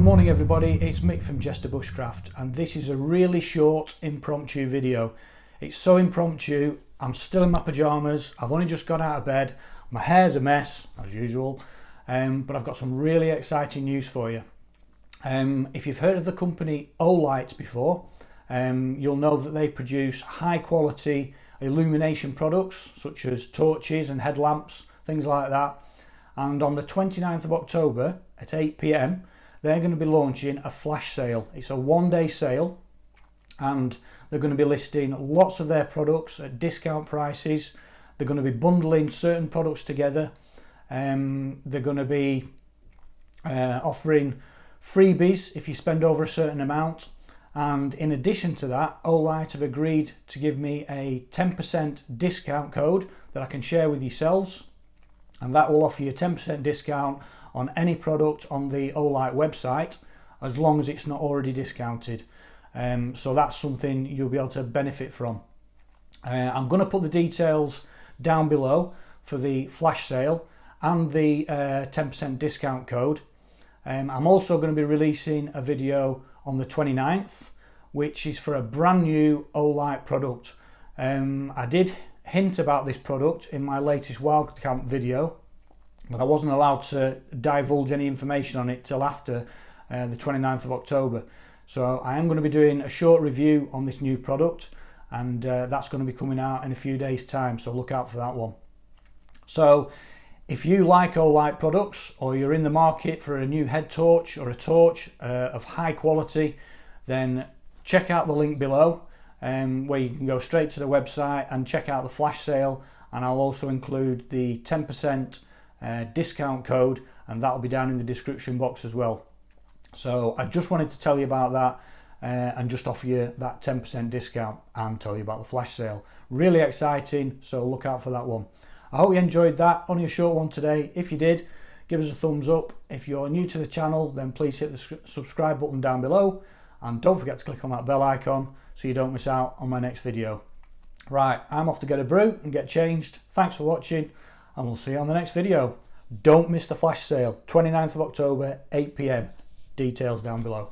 morning everybody, it's Mick from Jester Bushcraft and this is a really short impromptu video. It's so impromptu, I'm still in my pyjamas, I've only just got out of bed, my hair's a mess as usual, but I've got some really exciting news for you. If you've heard of the company Olight before, you'll know that they produce high quality illumination products such as torches and headlamps, things like that. And on the 29th of October at 8 p.m. they're going to be launching a flash sale. It's a one-day sale and they're going to be listing lots of their products at discount prices. They're going to be bundling certain products together. They're going to be offering freebies if you spend over a certain amount. And in addition to that, Olight have agreed to give me a 10% discount code that I can share with yourselves. And that will offer you a 10% discount on any product on the Olight website, as long as it's not already discounted. So that's something you'll be able to benefit from. I'm going to put the details down below for the flash sale and the 10% discount code. I'm also going to be releasing a video on the 29th, which is for a brand new Olight product. I did hint about this product in my latest wild camp video, but I wasn't allowed to divulge any information on it till after the 29th of October. So I am going to be doing a short review on this new product, and that's going to be coming out in a few days time, so look out for that one. So if you like Olight products, or you're in the market for a new head torch or a torch of high quality, then check out the link below, where you can go straight to the website and check out the flash sale, and I'll also include the 10% discount code, and that'll be down in the description box as well. So I just wanted to tell you about that and just offer you that 10% discount and tell you about the flash sale. Really exciting, so look out for that one. I hope you enjoyed that, only a short one today. If you did, give us a thumbs up. If you're new to the channel, then please hit the subscribe button down below, and don't forget to click on that bell icon so you don't miss out on my next video. Right, I'm off to get a brew and get changed. Thanks for watching, and we'll see you on the next video. Don't miss the flash sale, 29th of October, 8 p.m. Details down below.